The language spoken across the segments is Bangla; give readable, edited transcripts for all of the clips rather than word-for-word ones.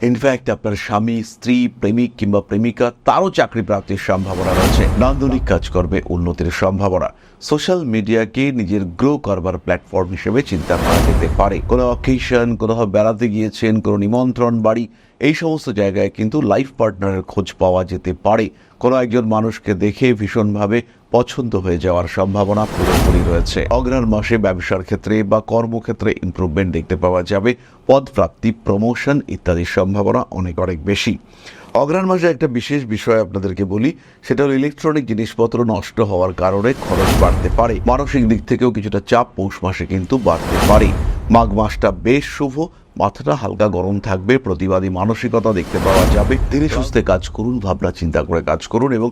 ইনফ্যাক্ট আপনার স্বামী, স্ত্রী, প্রেমিক কিংবা প্রেমিকা তারও চাকরি প্রাপ্তির সম্ভাবনা রয়েছে। নান্দনিক কাজকর্মে উন্নতির সম্ভাবনা। সোশ্যাল মিডিয়াকে নিজের গ্রো করবার প্ল্যাটফর্ম হিসেবে চিন্তা করা যেতে পারে। কোনো অকেশন, কোথাও বেড়াতে গিয়েছেন, কোনো নিমন্ত্রণ বাড়ি, এই সমস্ত জায়গায় কিন্তু লাইফ পার্টনারের খোঁজ পাওয়া যেতে পারে। কোনো একজন মানুষকে দেখে ভীষণভাবে পছন্দ হয়ে যাওয়ার সম্ভাবনা পুরোপুরি রয়েছে। অগ্রহায়ণ মাসে ব্যবসার ক্ষেত্রে বা কর্মক্ষেত্রে ইমপ্রুভমেন্ট দেখতে পাওয়া যাবে। পদপ্রাপ্তি, প্রমোশন ইত্যাদির সম্ভাবনা অনেক বেশি। অগ্রহায়ণ মাসে একটা বিশেষ বিষয় আপনাদেরকে বলি, সেটা হলো ইলেকট্রনিক জিনিসপত্র নষ্ট হওয়ার কারণে খরচ বাড়তে পারে। মানসিক দিক থেকেও কিছুটা চাপ পৌষ মাসে কিন্তু বাড়তে পারে। মাঘ মাসটা বেশ শুভ, মাথাটা হালকা গরম থাকবে, প্রতিবাদী মানসিকতা দেখতে পাওয়া যাবে। ধীরে সুস্থে কাজ করুন, ভাবনা চিন্তা করে কাজ করুন এবং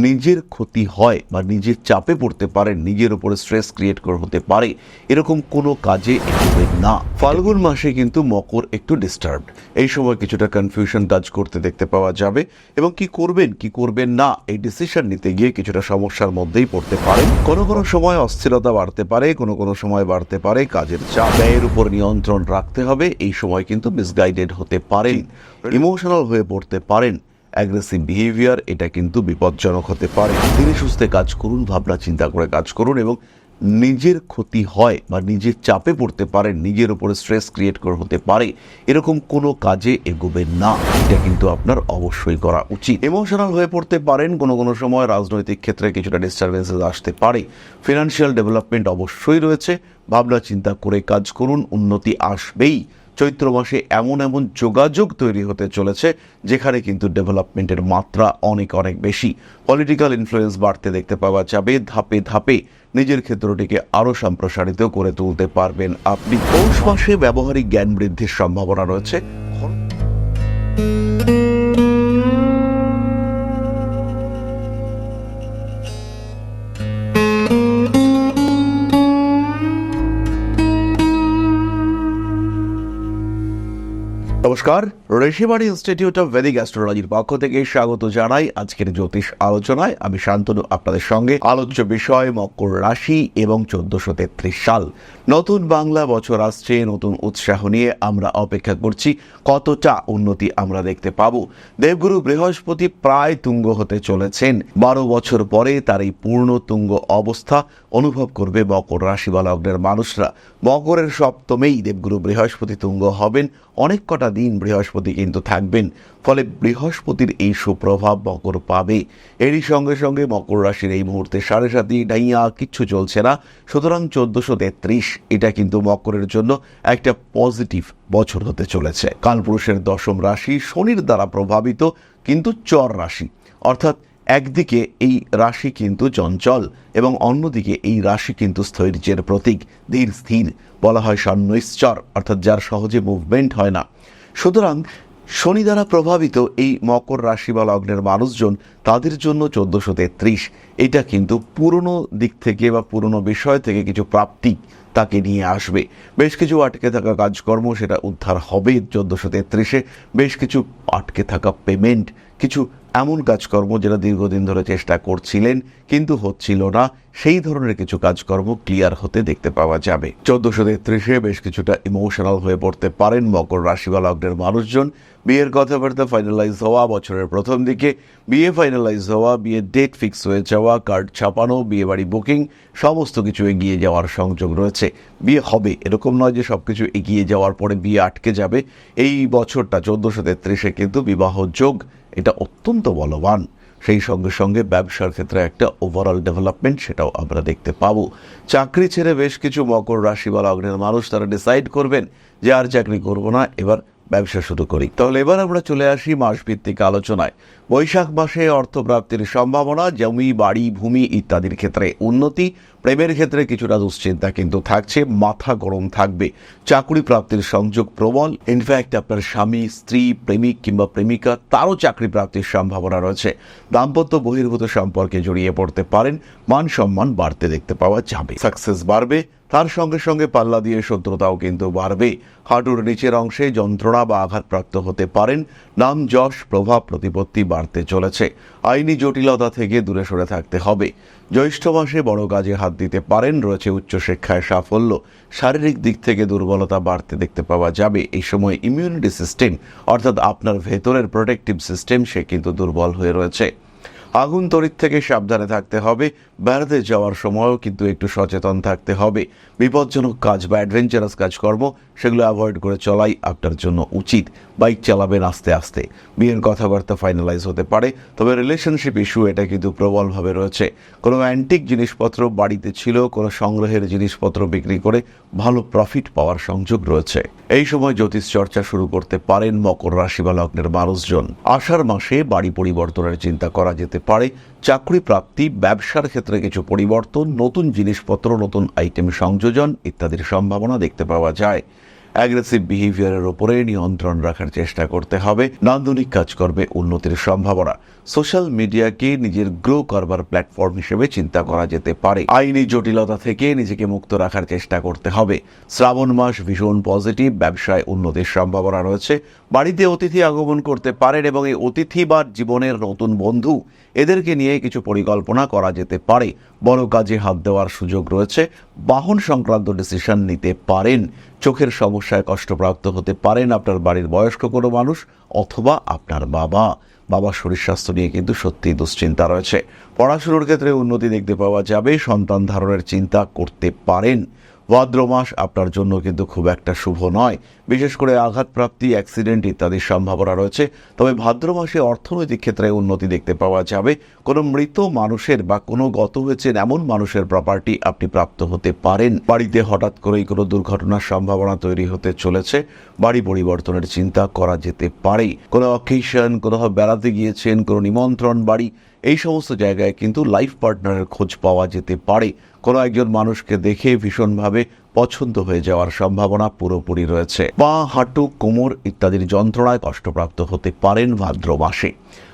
নিজের ক্ষতি হয় বা নিজের চাপে পড়তে পারেন, নিজের উপরে স্ট্রেস ক্রিয়েট হতে পারে, এরকম কোনো কাজে এগোবেন না। ফাল্গুন মাসে কিন্তু মকর একটু ডিস্টার্বড। এই সময় কিছুটা কনফিউশন কাজ করতে দেখতে পাওয়া যাবে এবং কি করবেন কি করবেন না এই ডিসিশন নিতে গিয়ে কিছুটা সমস্যার মধ্যেই পড়তে পারেন। কোনো কোনো সময় অস্থিরতা বাড়তে পারে, কোনো কোনো সময় বাড়তে পারে কাজের চাপ। ব্যয়ের উপর নিয়ন্ত্রণ রাখতে হবে। এই সময় কিন্তু মিসগাইডেড হতে পারেন, ইমোশনাল হয়ে পড়তে পারেন। অ্যাগ্রেসিভ বিহেভিয়ার, এটা কিন্তু বিপজ্জনক হতে পারে। ধীরে সুস্থে কাজ করুন, ভাবনা চিন্তা করে কাজ করুন এবং নিজের ক্ষতি হয় বা নিজের চাপে পড়তে পারেন, নিজের উপরে স্ট্রেস ক্রিয়েট হতে পারে, এরকম কোনো কাজে এগোবেন না। এটা কিন্তু আপনার অবশ্যই করা উচিত। ইমোশনাল হয়ে পড়তে পারেন, কোনো কোনো সময় রাজনৈতিক ক্ষেত্রে কিছুটা ডিস্টারবেন্সেস আসতে পারে। ফিনান্সিয়াল ডেভেলপমেন্ট অবশ্যই রয়েছে। ভাবনা চিন্তা করে কাজ করুন, উন্নতি আসবেই। চৈত্র মাসে এমন যোগাযোগ তৈরি হতে চলেছে যেখানে কিন্তু ডেভেলপমেন্টের মাত্রা অনেক বেশি। পলিটিক্যাল ইনফ্লুয়েন্স বাড়তে দেখতে পাওয়া যাবে। ধাপে ধাপে নিজের ক্ষেত্রটিকে আরও সম্প্রসারিত করে তুলতে পারবেন আপনি। পৌষ মাসে ব্যবহারিক জ্ঞান বৃদ্ধির সম্ভাবনা রয়েছে। নমস্কার, ঋষিবাণী ইনস্টিটিউট অফ ভেদিক অ্যাস্ট্রোলজির পক্ষ থেকে স্বাগত জানাই আজকের জ্যোতিষ আলোচনায়। আমি শান্তনু আপনাদের সঙ্গে। আলোচ্য বিষয় মকর রাশি এবং 1433 সাল। নতুন বাংলা বছর আসছে, নতুন উৎসাহ নিয়ে আমরা অপেক্ষা করছি কতটা উন্নতি আমরা দেখতে পাবো। দেবগুরু বৃহস্পতি প্রায় তুঙ্গ হতে চলেছেন। 12 বছর পরে তার এই পূর্ণ তুঙ্গ অবস্থা অনুভব করবে মকর রাশি বা লগ্নের মানুষরা। মকরের সপ্তমেই দেবগুরু বৃহস্পতি তুঙ্গ হবেন। অনেক কটা দিন বৃহস্পতি কিন্তু থাকবেন, ফলে বৃহস্পতির এই সুপ্রভাব মকর পাবে। এরই সঙ্গে সঙ্গে মকর রাশির এই মুহূর্তে 7.5 ডাইয়া কিচ্ছু চলছে না। সুতরাং 1433 এটা কিন্তু মকরের জন্য একটা পজিটিভ বছর হতে চলেছে। কালপুরুষের দশম রাশি শনির দ্বারা প্রভাবিত, কিন্তু চর রাশি, অর্থাৎ একদিকে এই রাশি কিন্তু চঞ্চল এবং অন্যদিকে এই রাশি কিন্তু স্থৈর্যের প্রতীক, ধীর স্থির, বলা হয় সন্ন্যৈশ্চর, অর্থাৎ যার সহজে মুভমেন্ট হয় না। সুতরাং শনি দ্বারা প্রভাবিত এই মকর রাশি বা লগ্নের মানুষজন, তাদের জন্য 1433 এটা কিন্তু পুরনো দিক থেকে বা পুরনো বিষয় থেকে কিছু প্রাপ্তি তাকে নিয়ে আসবে। বেশ কিছু আটকে থাকা কাজকর্ম সেটা উদ্ধার হবে 1433-এ। বেশ কিছু আটকে থাকা পেমেন্ট, কিছু এমন কাজকর্ম যেটা দীর্ঘদিন ধরে চেষ্টা করছিলেন কিন্তু হচ্ছিল না, সেই ধরনের কিছু কাজকর্ম ক্লিয়ার হতে দেখতে পাওয়া যাবে। 1433-এ বেশ কিছুটা ইমোশনাল হয়ে পড়তে পারেন মকর রাশি বা লগ্নের মানুষজন। বিয়ের কথাবার্তা ফাইনালাইজ হওয়া বছরের প্রথম দিকে, বিয়ে ফাইনালাইজ হওয়া, বিয়ের ডেট ফিক্স হয়ে যাওয়া, কার্ড ছাপানো, বিয়ে বাড়ি বুকিং, সমস্ত কিছু এগিয়ে যাওয়ার সংযোগ রয়েছে। বিয়ে হবে, এরকম নয় যে সবকিছু এগিয়ে যাওয়ার পরে বিয়ে আটকে যাবে। এই বছরটা 1433-এ কিন্তু বিবাহ যোগ এটা অত্যন্ত বলবান। সেই সঙ্গে সঙ্গে ব্যবসার ক্ষেত্রে একটা ওভারঅল ডেভেলপমেন্ট সেটাও আমরা দেখতে পাবো। চাকরি ছেড়ে বেশ কিছু মকর রাশি বা লগ্নের মানুষ তারা ডিসাইড করবেন যে আর চাকরি করব না, এবার ব্যবসা শুরু করি। তাহলে এবার আমরা চলে আসি মাসভিত্তিক আলোচনায়। বৈশাখ মাসে অর্থপ্রাপ্তির সম্ভাবনা, জমি, বাড়ি, ভূমি ইত্যাদির ক্ষেত্রে উন্নতি। প্রেমের ক্ষেত্রে কিছুটা দুশ্চিন্তা কিন্তু থাকছে, মাথা গরম থাকবে। চাকরি প্রাপ্তির সংযোগ প্রবল। ইনফ্যাক্ট আপনার স্বামী, স্ত্রী, প্রেমিক কিংবা প্রেমিকা তারও চাকরি প্রাপ্তির সম্ভাবনা রয়েছে। দাম্পত্য বহির্ভূত সম্পর্কে জড়িয়ে পড়তে পারেন। মান সম্মান বাড়তে দেখতে পাওয়া যাবে। সাকসেস বাড়বে। তার সঙ্গে সঙ্গে পাল্লা দিয়ে শত্রুতাও কিন্তু বাড়বে। হাঁটুর নিচের অংশে যন্ত্রণা বা আঘাতপ্রাপ্ত হতে পারেন। নাম যশ প্রভাব প্রতিপত্তি বাড়তে চলেছে। আইনি জটিলতা থেকে দূরে সরে থাকতে হবে। জ্যৈষ্ঠ মাসে বড় কাজে হাত দিতে পারেন। রয়েছে উচ্চশিক্ষায় সাফল্য। শারীরিক দিক থেকে দুর্বলতা বাড়তে দেখতে পাওয়া যাবে। এই সময় ইমিউনিটি সিস্টেম অর্থাৎ আপনার ভেতরের প্রোটেক্টিভ সিস্টেম সে কিন্তু দুর্বল হয়ে রয়েছে। আগুন তড়িৎ থেকে সাবধানে থাকতে হবে। বেড়াতে যাওয়ার সময়ও কিন্তু একটু সচেতন থাকতে হবে। বিপজ্জনক কাজ বা অ্যাডভেঞ্চারাস কাজকর্ম সেগুলো অ্যাভয়েড করে চলাই আপনার জন্য উচিত। বাইক চালাবেন আস্তে আস্তে। বিয়ের কথাবার্তা ফাইনালাইজ হতে পারে, তবে রিলেশনশিপ ইস্যু এটা কিন্তু প্রবলভাবে রয়েছে। কোনো অ্যান্টিক জিনিসপত্র বাড়িতে ছিল, কোনো সংগ্রহের জিনিসপত্র বিক্রি করে ভালো প্রফিট পাওয়ার সংযোগ রয়েছে। এই সময় জ্যোতিষ চর্চা শুরু করতে পারেন মকর রাশি বা লগ্নের মানুষজন। আষাঢ় মাসে বাড়ি পরিবর্তনের চিন্তা করা যেতে পারে। চাকরি প্রাপ্তি, ব্যবসার ক্ষেত্রে কিছু পরিবর্তন, নতুন জিনিসপত্র, নতুন আইটেম সংযোজন ইত্যাদির সম্ভাবনা দেখতে পাওয়া যায়। অ্যাগ্রেসিভ বিহেভিয়ারের উপরে নিয়ন্ত্রণ রাখার চেষ্টা করতে হবে। নান্দনিক কাজকর্মে উন্নতির সম্ভাবনা। সোশ্যাল মিডিয়াকে নিজের গ্রো করবার প্ল্যাটফর্ম হিসেবে চিন্তা করা যেতে পারে। আইনি জটিলতা থেকে নিজেকে মুক্ত রাখার চেষ্টা করতে হবে। শ্রাবণ মাস ভীষণ পজিটিভ। ব্যবসায় উন্নতির সম্ভাবনা রয়েছে। বাড়িতে অতিথি আগমন করতে পারেন এবং এই অতিথি বা জীবনের নতুন বন্ধু এদেরকে নিয়ে কিছু পরিকল্পনা করা যেতে পারে। বড় কাজে হাত দেওয়ার সুযোগ রয়েছে। বাহন সংক্রান্ত ডিসিশন নিতে পারেন। চোখের সমস্যায় কষ্টপ্রাপ্ত হতে পারেন আপনার বাড়ির বয়স্ক কোনো মানুষ অথবা আপনার বাবার শরীর স্বাস্থ্য নিয়ে কিন্তু সত্যিই দুশ্চিন্তা রয়েছে। পড়াশোনার ক্ষেত্রে উন্নতি দেখতে পাওয়া যাবে। সন্তান ধারণের চিন্তা করতে পারেন। ভাদ্র মাস আপনার জন্য কিন্তু খুব একটা শুভ নয়। বিশেষ করে আঘাতপ্রাপ্তি, অ্যাক্সিডেন্ট ইত্যাদির সম্ভাবনা রয়েছে। তবে ভাদ্র মাসে অর্থনৈতিক ক্ষেত্রে উন্নতি দেখতে পাওয়া যাবে। কোনো মৃত মানুষের বা কোনো গত হয়েছেন এমন মানুষের প্রপার্টি আপনি প্রাপ্ত হতে পারেন। বাড়িতে হঠাৎ করেই কোনো দুর্ঘটনার সম্ভাবনা তৈরি হতে চলেছে। বাড়ি পরিবর্তনের চিন্তা করা যেতে পারে। কোনো অকেশন, কোথাও বেড়াতে গিয়েছেন, কোনো নিমন্ত্রণ বাড়ি, এই সমস্ত জায়গায় কিন্তু লাইফ পার্টনারের খোঁজ পাওয়া যেতে পারে। কোনো একজন মানুষকে দেখে ভীষণভাবে পছন্দ হয়ে যাওয়ার সম্ভাবনা পুরোপুরি রয়েছে। পা, হাঁটু, কোমর ইত্যাদির যন্ত্রণায় কষ্টপ্রাপ্ত হতে পারেন ভাদ্র মাসে।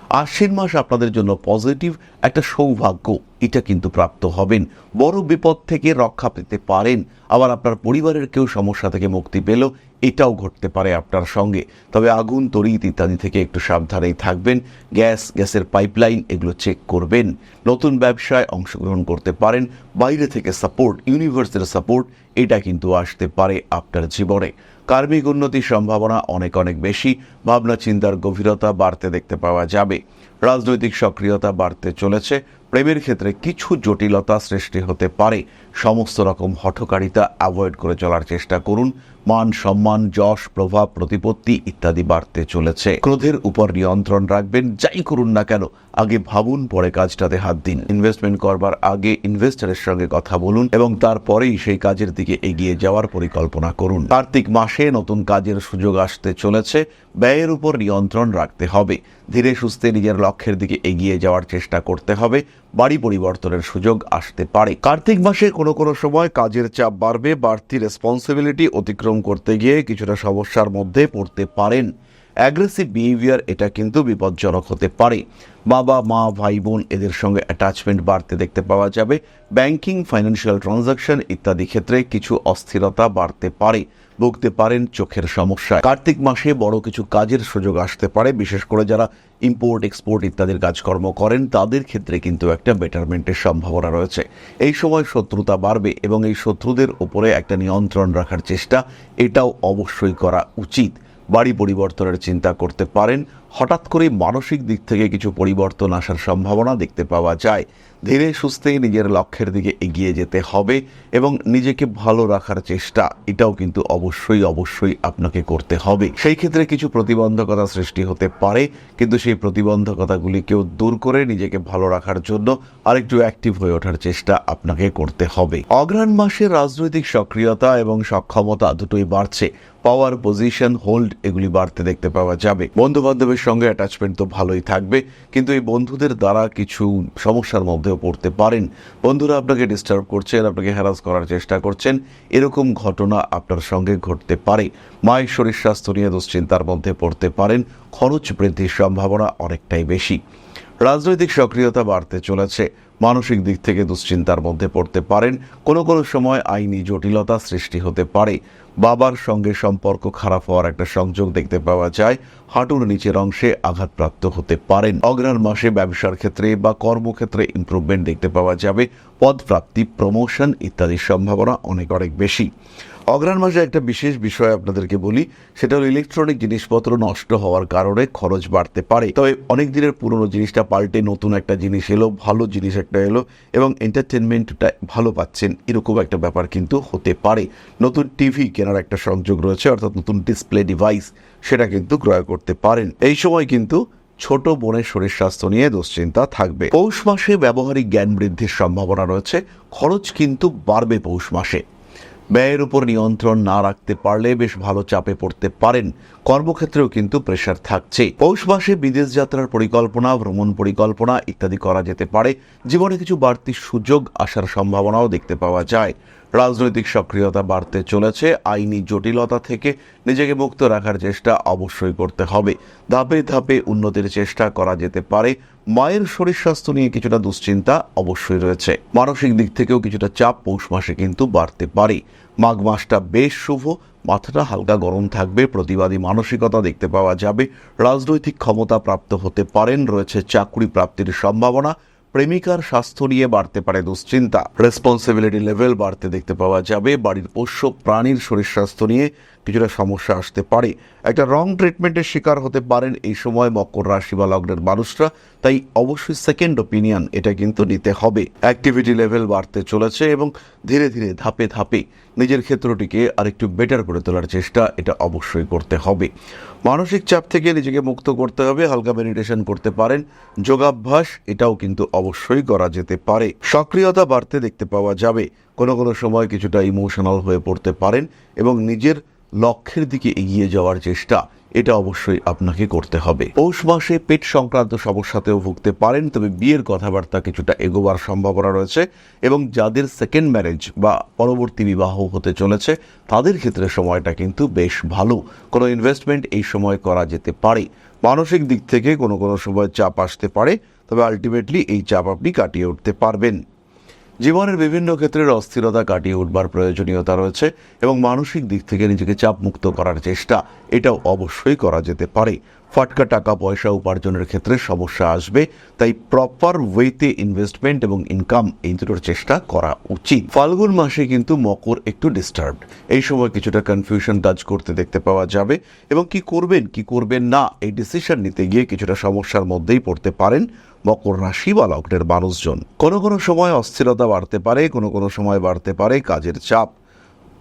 আশ্বিন মাস আপনাদের জন্য পজিটিভ। একটা সৌভাগ্য এটা কিন্তু প্রাপ্ত হবেন। বড় বিপদ থেকে রক্ষা পেতে পারেন। আবার আপনার পরিবারের কেউ সমস্যা থেকে মুক্তি পেল, এটাও ঘটতে পারে আপনার সঙ্গে। তবে আগুন, তড়িৎ ইত্যাদি থেকে একটু সাবধানেই থাকবেন। গ্যাসের পাইপলাইন এগুলো চেক করবেন। নতুন ব্যবসায় অংশগ্রহণ করতে পারেন। বাইরে থেকে সাপোর্ট, ইউনিভার্সের সাপোর্ট এটা কিন্তু আসতে পারে আপনার জীবনে। কার্মিক উন্নতির সম্ভাবনা অনেক বেশি। ভাবনা চিন্তার গভীরতা বাড়তে দেখতে পাওয়া যাবে। রাজনৈতিক সক্রিয়তা বাড়তে চলেছে। প্রেমের ক্ষেত্রে কিছু জটিলতা সৃষ্টি হতে পারে। সমস্ত রকম হঠকারিতা অ্যাভয়েড করে চলার চেষ্টা করুন। মান সম্মান, যশ প্রভাব প্রতিপত্তি ইত্যাদি বাড়তে চলেছে। ক্রোধের উপর নিয়ন্ত্রণ রাখবেন। যাই করুন না কেন আগে ভাবুন, পরে কাজটাতে হাত দিন। ইনভেস্টমেন্ট করবার আগে ইনভেস্টরের সঙ্গে কথা বলুন এবং তারপরেই সেই কাজের দিকে এগিয়ে যাওয়ার পরিকল্পনা করুন। কার্তিক মাসে নতুন কাজের সুযোগ আসতে চলেছে। ব্যয়ের উপর নিয়ন্ত্রণ রাখতে হবে। ধীরে সুস্থে নিজের লক্ষ্যের দিকে এগিয়ে যাওয়ার চেষ্টা করতে হবে। বাড়ি পরিবর্তনের সুযোগ আসতে পারে। কার্তিক মাসে কোনো সময় কাজের চাপ বাড়বে। বাড়তি রেসপন্সিবিলিটি অতিক্রম করতে গিয়ে কিছুটা সমস্যার মধ্যে পড়তে পারেন। অ্যাগ্রেসিভ বিহেভিয়ার এটা কিন্তু বিপজ্জনক হতে পারে। বাবা, মা, ভাই, বোন এদের সঙ্গে অ্যাটাচমেন্ট বাড়তে দেখতে পাওয়া যাবে। ব্যাংকিং, ফাইন্যান্সিয়াল ট্রানজাকশন ইত্যাদি ক্ষেত্রে কিছু অস্থিরতা বাড়তে পারে। ভুগতে পারেন চোখের সমস্যায়। কার্তিক মাসে বড় কিছু কাজের সুযোগ আসতে পারে। বিশেষ করে যারা ইম্পোর্ট এক্সপোর্ট ইত্যাদির কাজকর্ম করেন তাদের ক্ষেত্রে কিন্তু একটা বেটারমেন্টের সম্ভাবনা রয়েছে। এই সময় শত্রুতা বাড়বে এবং এই শত্রুদের উপরে একটা নিয়ন্ত্রণ রাখার চেষ্টা এটাও অবশ্যই করা উচিত। বাড়ি পরিবর্তনের চিন্তা করতে পারেন। হঠাৎ করে মানসিক দিক থেকে কিছু পরিবর্তন আসার সম্ভাবনা দেখতে পাওয়া যায়। ধীরে সুস্থে নিজের লক্ষ্যের দিকে এগিয়ে যেতে হবে এবং নিজেকে ভালো রাখার চেষ্টা এটাও কিন্তু অবশ্যই আপনাকে করতে হবে। সেই ক্ষেত্রে কিছু প্রতিবন্ধকতা সৃষ্টি হতে পারে, কিন্তু সেই প্রতিবন্ধকতাগুলিকেও দূর করে নিজেকে ভালো রাখার জন্য আরেকটু অ্যাক্টিভ হয়ে ওঠার চেষ্টা আপনাকে করতে হবে। অগ্রহায়ণ মাসে রাজনৈতিক সক্রিয়তা এবং সক্ষমতা দুটোই বাড়ছে। পাওয়ার, পজিশন, হোল্ড এগুলি বাড়তে দেখতে পাওয়া যাবে। বন্ধু বান্ধবের সঙ্গে অ্যাটাচমেন্ট তো ভালোই থাকবে, কিন্তু এই বন্ধুদের দ্বারা কিছু সমস্যার মধ্যেও পড়তে পারেন। বন্ধুরা আপনাকে ডিস্টার্ব করছেন, আপনাকে হ্যারাস করার চেষ্টা করছেন, এরকম ঘটনা আপনার সঙ্গে ঘটতে পারে। মায়ের শরীর স্বাস্থ্য নিয়ে দুশ্চিন্তার মধ্যে পড়তে পারেন। খরচ বৃদ্ধির সম্ভাবনা অনেকটাই বেশি। রাজনৈতিক সক্রিয়তা বাড়তে চলেছে। মানসিক দিক থেকে দুশ্চিন্তার মধ্যে পড়তে পারেন। কোনো কোনো সময় আইনি জটিলতা সৃষ্টি হতে পারে। বাবার সঙ্গে সম্পর্ক খারাপ হওয়ার একটা সংযোগ দেখতে পাওয়া যায়। হাঁটুর নিচের অংশে আঘাতপ্রাপ্ত হতে পারেন। অগ্রহায়ণ মাসে ব্যবসার ক্ষেত্রে বা কর্মক্ষেত্রে ইমপ্রুভমেন্ট দেখতে পাওয়া যাবে। পদপ্রাপ্তি, প্রমোশন ইত্যাদির সম্ভাবনা অনেক বেশি। অগ্রহায়ণ মাসে একটা বিশেষ বিষয় আপনাদেরকে বলি, সেটা হলো ইলেকট্রনিক জিনিসপত্র নষ্ট হওয়ার কারণে খরচ বাড়তে পারে। তবে অনেক দিনের পুরনো জিনিসটা পাল্টে নতুন একটা জিনিস এলো, ভালো জিনিস একটা এলো এবং এন্টারটেনমেন্টটা ভালো পাচ্ছেন, এরকম একটা ব্যাপার কিন্তু হতে পারে। নতুন টিভি কেনার একটা সংযোগ রয়েছে, অর্থাৎ নতুন ডিসপ্লে ডিভাইস সেটা কিন্তু ক্রয় করতে পারেন। এই সময় কিন্তু ছোট বোনের শরীর স্বাস্থ্য নিয়ে দুশ্চিন্তা থাকবে। পৌষ মাসে ব্যবহারিক জ্ঞান বৃদ্ধির সম্ভাবনা রয়েছে। খরচ কিন্তু বাড়বে পৌষ মাসে। ব্যয়ের উপর নিয়ন্ত্রণ না রাখতে পারলে বেশ ভালো চাপে পড়তে পারেন। কর্মক্ষেত্রেও কিন্তু প্রেশার থাকছে। পৌষ মাসে বিদেশ যাত্রার পরিকল্পনা, ভ্রমণ পরিকল্পনা ইত্যাদি করা যেতে পারে। জীবনে কিছু বাড়তি সুযোগ আসার সম্ভাবনাও দেখতে পাওয়া যায়। রাজনৈতিক সক্রিয়তা বাড়তে চলেছে। আইনি জটিলতা থেকে নিজেকে মুক্ত রাখার চেষ্টা অবশ্যই করতে হবে। ধাপে ধাপে উন্নতির চেষ্টা করা যেতে পারে। মায়ের শরীর স্বাস্থ্য নিয়ে কিছুটা দুশ্চিন্তা অবশ্যই রয়েছে। মানসিক দিক থেকেও কিছুটা চাপ পৌষ মাসে কিন্তু বাড়তে পারে। মাঘ মাসটা বেশ শুভ। মাথাটা হালকা গরম থাকবে। প্রতিবাদী মানসিকতা দেখতে পাওয়া যাবে। রাজনৈতিক ক্ষমতা প্রাপ্ত হতে পারেন। রয়েছে চাকরি প্রাপ্তির সম্ভাবনা। প্রেমিকার স্বাস্থ্য নিয়ে বাড়তে পারে দুশ্চিন্তা। রেসপন্সিবিলিটি লেভেল বাড়তে দেখতে পাওয়া যাবে। বাড়ির পোষ্য প্রাণীর শরীর স্বাস্থ্য নিয়ে কিছুটা সমস্যা আসতে পারে। একটা রং ট্রিটমেন্টের শিকার হতে পারেন এই সময় মকর রাশি বা লগ্নের মানুষরা। তাই অবশ্যই সেকেন্ড ওপিনিয়ন এটা কিন্তু নিতে হবে। অ্যাক্টিভিটি লেভেল বাড়তে চলেছে এবং ধীরে ধীরে ধাপে ধাপে নিজের ক্ষেত্রটিকে আরেকটু বেটার করে তোলার চেষ্টা এটা অবশ্যই করতে হবে। মানসিক চাপ থেকে নিজেকে মুক্ত করতে হবে। হালকা মেডিটেশন করতে পারেন। যোগাভ্যাস এটাও কিন্তু অবশ্যই করা যেতে পারে। সক্রিয়তা বাড়তে দেখতে পাওয়া যাবে। কোনো কোনো সময় কিছুটা ইমোশনাল হয়ে পড়তে পারেন এবং নিজের লক্ষ্যের দিকে এগিয়ে যাওয়ার চেষ্টা এটা অবশ্যই আপনাকে করতে হবে। পৌষ মাসে পেট সংক্রান্ত সমস্যাতেও ভুগতে পারেন। তবে বিয়ের কথাবার্তা কিছুটা এগোবার সম্ভাবনা রয়েছে এবং যাদের সেকেন্ড ম্যারেজ বা পরবর্তী বিবাহ হতে চলেছে তাদের ক্ষেত্রে সময়টা কিন্তু বেশ ভালো। কোনো ইনভেস্টমেন্ট এই সময় করা যেতে পারে। মানসিক দিক থেকে কোনো কোনো সময় চাপ আসতে পারে, তবে আলটিমেটলি এই চাপ আপনি কাটিয়ে উঠতে পারবেন। জীবনের বিভিন্ন ক্ষেত্রের অস্থিরতা কাটিয়ে উঠবার প্রয়োজনীয়তা রয়েছে এবং মানসিক দিক থেকে নিজেকে চাপ মুক্ত করার চেষ্টা এটাও অবশ্যই করা যেতে পারে। ফাটকা টাকা পয়সা উপার্জনের ক্ষেত্রে সমস্যা আসবে, তাই প্রপার ওয়েতে ইনভেস্টমেন্ট এবং ইনকাম এই দুটোর চেষ্টা করা উচিত। ফাল্গুন মাসে কিন্তু মকর একটু ডিস্টার্বড। এই সময় কিছুটা কনফিউশন কাজ করতে দেখতে পাওয়া যাবে এবং কি করবেন কি করবেন না এই ডিসিশন নিতে গিয়ে কিছুটা সমস্যার মধ্যেই পড়তে পারেন মকর রাশি বা লগ্নের মানুষজন। কোনো কোনো সময় অস্থিরতা বাড়তে পারে, কোনো কোনো সময় বাড়তে পারে কাজের চাপ।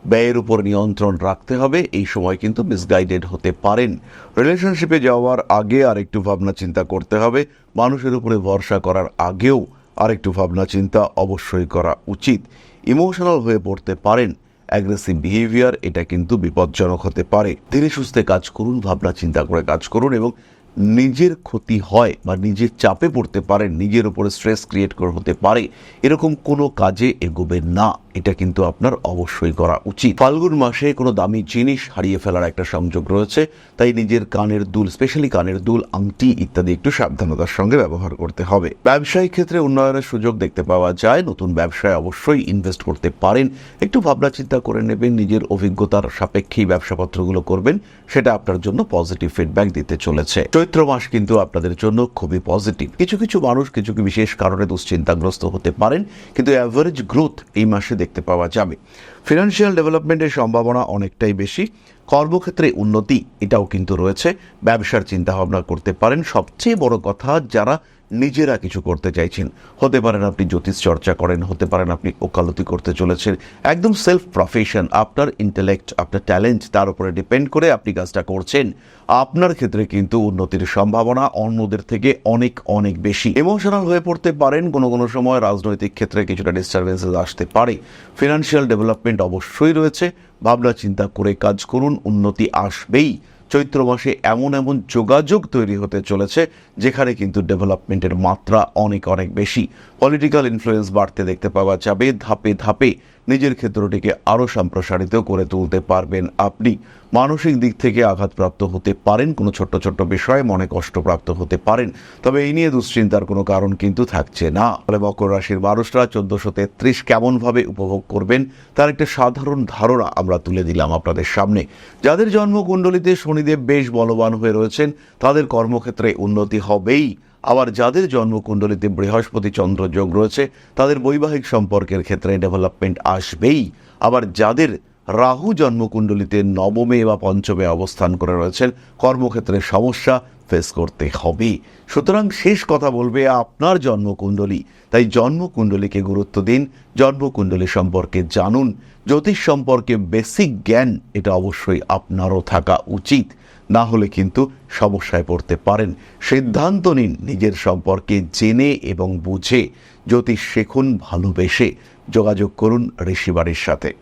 ব্যয়ের উপর নিয়ন্ত্রণ রাখতে হবে। এই সময় কিন্তু মিসগাইডেড হতে পারেন। রিলেশনশিপে যাওয়ার আগে আরেকটু ভাবনা চিন্তা করতে হবে। মানুষের উপরে ভরসা করার আগেও আরেকটু ভাবনা চিন্তা অবশ্যই করা উচিত। ইমোশনাল হয়ে পড়তে পারেন। অ্যাগ্রেসিভ বিহেভিয়ার এটা কিন্তু বিপজ্জনক হতে পারে। ধীরে সুস্থে কাজ করুন, ভাবনা চিন্তা করে কাজ করুন এবং নিজের ক্ষতি হয় বা নিজের চাপে পড়তে পারেন, নিজের উপরে স্ট্রেস ক্রিয়েট হতে পারে এরকম কোনো কাজে এগোবেন না। এটা কিন্তু আপনার অবশ্যই করা উচিত। ফাল্গুন মাসে কোনো দামি জিনিস হারিয়ে ফেলার একটা সংযোগ রয়েছে, তাই নিজের কানের দুল, স্পেশালি কানের দুল, আংটি ইত্যাদি একটু সাবধানতার সঙ্গে ব্যবহার করতে হবে। ব্যবসায়িক ক্ষেত্রে উন্নয়নের সুযোগ দেখতে পাওয়া যায়। নতুন ব্যবসায় অবশ্যই ইনভেস্ট করতে পারেন। একটু ভাবনা চিন্তা করে নেবেন, নিজের অভিজ্ঞতার সাপেক্ষেই ব্যবসাপত্রগুলো করবেন, সেটা আপনার জন্য পজিটিভ ফিডব্যাক দিতে চলেছে। চৈত্র মাস কিন্তু আপনাদের জন্য খুবই পজিটিভ। কিছু কিছু মানুষ কিছু বিশেষ কারণে দুশ্চিন্তাগ্রস্ত হতে পারেন, কিন্তু অ্যাভারেজ গ্রোথ এই মাসে দেখতে পাওয়া যাবে। ফিনান্সিয়াল ডেভেলপমেন্টের সম্ভাবনা অনেকটাই বেশি। কর্মক্ষেত্রে উন্নতি এটাও কিন্তু রয়েছে। ব্যবসার চিন্তা ভাবনা করতে পারেন। সবচেয়ে বড় কথা, যারা নিজেরা কিছু করতে চাইছেন, হতে পারেন আপনি জ্যোতিষ চর্চা করেন, হতে পারেন আপনি ওকালতি করতে চলেছেন, একদম সেলফ প্রফেশন, আপনার ইন্টেলেক্ট, আপনার ট্যালেন্ট তার উপরে ডিপেন্ড করে আপনি কাজটা করছেন, আপনার ক্ষেত্রে কিন্তু উন্নতির সম্ভাবনা অন্যদের থেকে অনেক অনেক বেশি। ইমোশনাল হয়ে পড়তে পারেন। কোনো কোনো সময় রাজনৈতিক ক্ষেত্রে কিছুটা ডিস্টারবেন্সেস আসতে পারে। ফিনান্সিয়াল ডেভেলপমেন্ট অবশ্যই রয়েছে। ভাবনা চিন্তা করে কাজ করুন, উন্নতি আসবেই। চৈত্র মাসে এমন এমন যোগাযোগ তৈরি হতে চলেছে যেখানে কিন্তু ডেভেলপমেন্টের মাত্রা অনেক অনেক বেশি। পলিটিক্যাল ইনফ্লুয়েন্স বাড়তে দেখতে পাওয়া যাবে। ধাপে ধাপে নিজের ক্ষেত্রটিকে আরও সম্প্রসারিত করে তুলতে পারবেন আপনি। মানসিক দিক থেকে আঘাতপ্রাপ্ত হতে পারেন, কোনো ছোট্ট ছোট্ট বিষয়ে মনে কষ্টপ্রাপ্ত হতে পারেন, তবে এই নিয়ে দুশ্চিন্তার কোনো কারণ কিন্তু থাকছে না। ফলে মকর রাশির মানুষরা 1433 কেমনভাবে উপভোগ করবেন তার একটা সাধারণ ধারণা আমরা তুলে দিলাম আপনাদের সামনে। যাদের জন্মকুণ্ডলিতে শনিদেব বেশ বলবান হয়ে রয়েছেন তাদের কর্মক্ষেত্রে উন্নতি হবেই। আবার যাদের জন্মকুণ্ডলিতে বৃহস্পতি চন্দ্র যোগ রয়েছে তাদের বৈবাহিক সম্পর্কের ক্ষেত্রে ডেভেলপমেন্ট আসবেই। আবার যাদের রাহু জন্মকুণ্ডলিতে নবমে বা পঞ্চমে অবস্থান করে রয়েছেন কর্মক্ষেত্রে সমস্যা ফেস করতে হবে। সুতরাং শেষ কথা বলবে আপনার জন্মকুণ্ডলী। তাই জন্মকুণ্ডলীকে গুরুত্ব দিন, জন্মকুণ্ডলী সম্পর্কে জানুন। জ্যোতিষ সম্পর্কে বেসিক জ্ঞান এটা অবশ্যই আপনারও থাকা উচিত, না হলে কিন্তু সমস্যায় পড়তে পারেন। সিদ্ধান্ত নিন নিজের সম্পর্কে জেনে এবং বুঝে। জ্যোতিষ শিখুন ভালোবেসে। যোগাযোগ করুন ঋষিবাড়ির সাথে।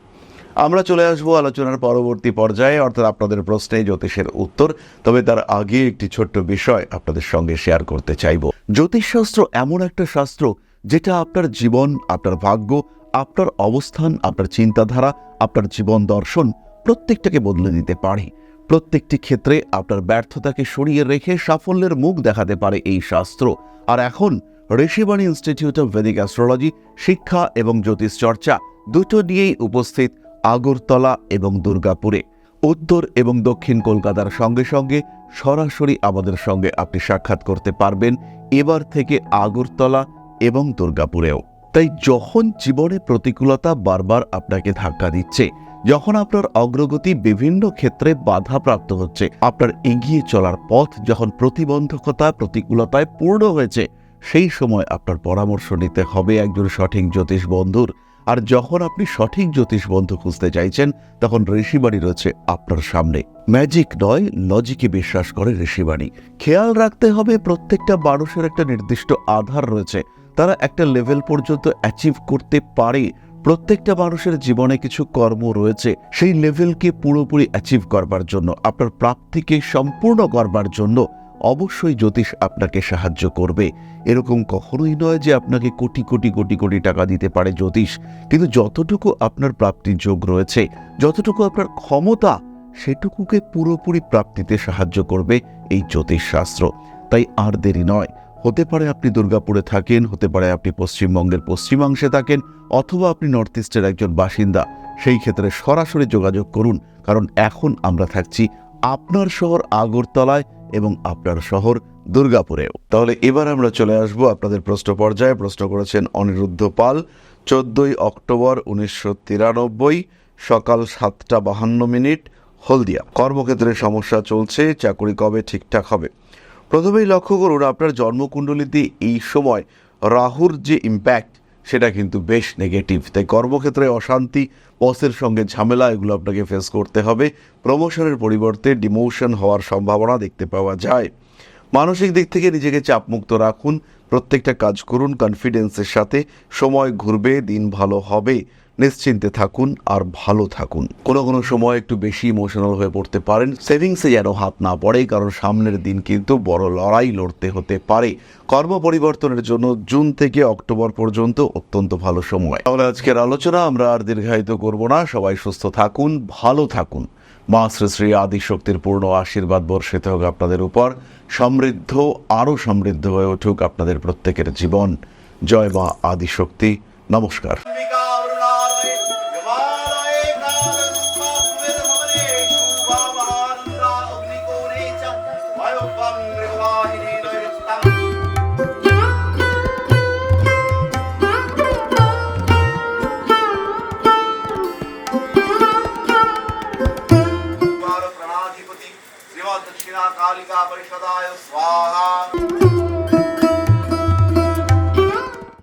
আমরা চলে আসবো আলোচনার পরবর্তী পর্যায়ে, অর্থাৎ আপনাদের প্রশ্নে জ্যোতিষের উত্তর। তবে তার আগে একটি ছোট্ট বিষয় আপনাদের সঙ্গে শেয়ার করতে চাইব। জ্যোতিষশাস্ত্র এমন একটা শাস্ত্র যেটা আপনার জীবন, আপনার ভাগ্য, আপনার অবস্থান, আপনার চিন্তাধারা, আপনার জীবন দর্শন প্রত্যেকটাকে বদলে দিতে পারে। প্রত্যেকটি ক্ষেত্রে আপনার ব্যর্থতাকে সরিয়ে রেখে সাফল্যের মুখ দেখাতে পারে এই শাস্ত্র। আর এখন Rishibani institute of Vedic astrology শিক্ষা এবং জ্যোতিষ চর্চা দুটো নিয়েই উপস্থিত আগরতলা এবং দুর্গাপুরে। উত্তর এবং দক্ষিণ কলকাতার সঙ্গে সঙ্গে সরাসরি আমাদের সঙ্গে আপনি সাক্ষাৎ করতে পারবেন এবার থেকে আগরতলা এবং দুর্গাপুরেও। তাই যখন জীবনে প্রতিকূলতা বারবার আপনাকে ধাক্কা দিচ্ছে, যখন আপনার অগ্রগতি বিভিন্ন ক্ষেত্রে বাধাপ্রাপ্ত হচ্ছে, আপনার এগিয়ে চলার পথ যখন প্রতিবন্ধকতা প্রতিকূলতায় পূর্ণ হয়েছে, সেই সময় আপনার পরামর্শ নিতে হবে একজন সঠিক জ্যোতিষ বন্ধুর। আর যখন আপনি সঠিক জ্যোতিষ বন্ধু খুঁজতে চাইছেন তখন ঋষিবাণী রয়েছে আপনার সামনে। ম্যাজিক নয়, লজিকে বিশ্বাস করে ঋষিবাণী। খেয়াল রাখতে হবে প্রত্যেকটা মানুষের একটা নির্দিষ্ট আধার রয়েছে, তারা একটা লেভেল পর্যন্ত অ্যাচিভ করতে পারে। প্রত্যেকটা মানুষের জীবনে কিছু কর্ম রয়েছে, সেই লেভেলকে পুরোপুরি অ্যাচিভ করবার জন্য, আপনার প্রাপ্তিকে সম্পূর্ণ করবার জন্য অবশ্যই জ্যোতিষ আপনাকে সাহায্য করবে। এরকম কখনোই নয় যে আপনাকে কোটি কোটি কোটি কোটি টাকা দিতে পারে জ্যোতিষ, কিন্তু যতটুকু আপনার প্রাপ্তির যোগ রয়েছে, যতটুকু আপনার ক্ষমতা, সেটুকুকে পুরোপুরি প্রাপ্তিতে সাহায্য করবে এই জ্যোতিষ শাস্ত্র। তাই আর দেরি নয়। হতে পারে আপনি দুর্গাপুরে থাকেন, হতে পারে আপনি পশ্চিমবঙ্গের পশ্চিমাংশে থাকেন, অথবা আপনি নর্থ ইস্টের একজন বাসিন্দা। সেই ক্ষেত্রে সরাসরি যোগাযোগ করুন, কারণ এখন আমরা থাকছি আপনার শহর আগরতলায় এবং আপনার শহর দুর্গাপুরেও। তাহলে এবার আমরা চলে আসব আপনাদের প্রশ্ন পর্যায়ে। প্রশ্ন করেছেন অনিরুদ্ধ পাল। 14 অক্টোবর 1993, সকাল 7:52, হলদিয়া। কর্মক্ষেত্রে সমস্যা চলছে, চাকরি কবে ঠিকঠাক হবে? প্রথমেই লক্ষ্য করুন আপনার জন্মকুণ্ডলিতে এই সময় রাহুর যে ইম্প্যাক্ট সেটা কিন্তু বেশ নেগেটিভ। তাই কর্মক্ষেত্রে অশান্তি, বসের সঙ্গে ঝামেলা, এগুলো আপনাকে ফেস করতে হবে। প্রমোশনের পরিবর্তে ডিমোশন হওয়ার সম্ভাবনা দেখতে পাওয়া যায়। মানসিক দিক থেকে নিজেকে চাপমুক্ত রাখুন, প্রত্যেকটা কাজ করুন কনফিডেন্সের সাথে। সময় ঘুরবে, দিন ভালো হবে, নিশ্চিন্তে থাকুন আর ভালো থাকুন। কোনো কোনো সময় একটু বেশি ইমোশনাল হয়ে পড়তে পারেন, সেভিংসে যেন হাত না পড়ে, কারণ সামনের দিন কিন্তু বড় লড়াই লড়তে হতে পারে। কর্ম পরিবর্তনের জন্য জুন থেকে অক্টোবর পর্যন্ত অত্যন্ত ভালো সময়। তাহলে আজকের আলোচনা আমরা আর দীর্ঘায়িত করব না। সবাই সুস্থ থাকুন, ভালো থাকুন। মা শ্রী শ্রী আদিশক্তির পূর্ণ আশীর্বাদ বর্ষিত হোক আপনাদের উপর। সমৃদ্ধ, আরও সমৃদ্ধ হয়ে উঠুক আপনাদের প্রত্যেকের জীবন। জয় মা আদিশক্তি। নমস্কার। दक्षिणा कालिका परिषदाय स्वाहा।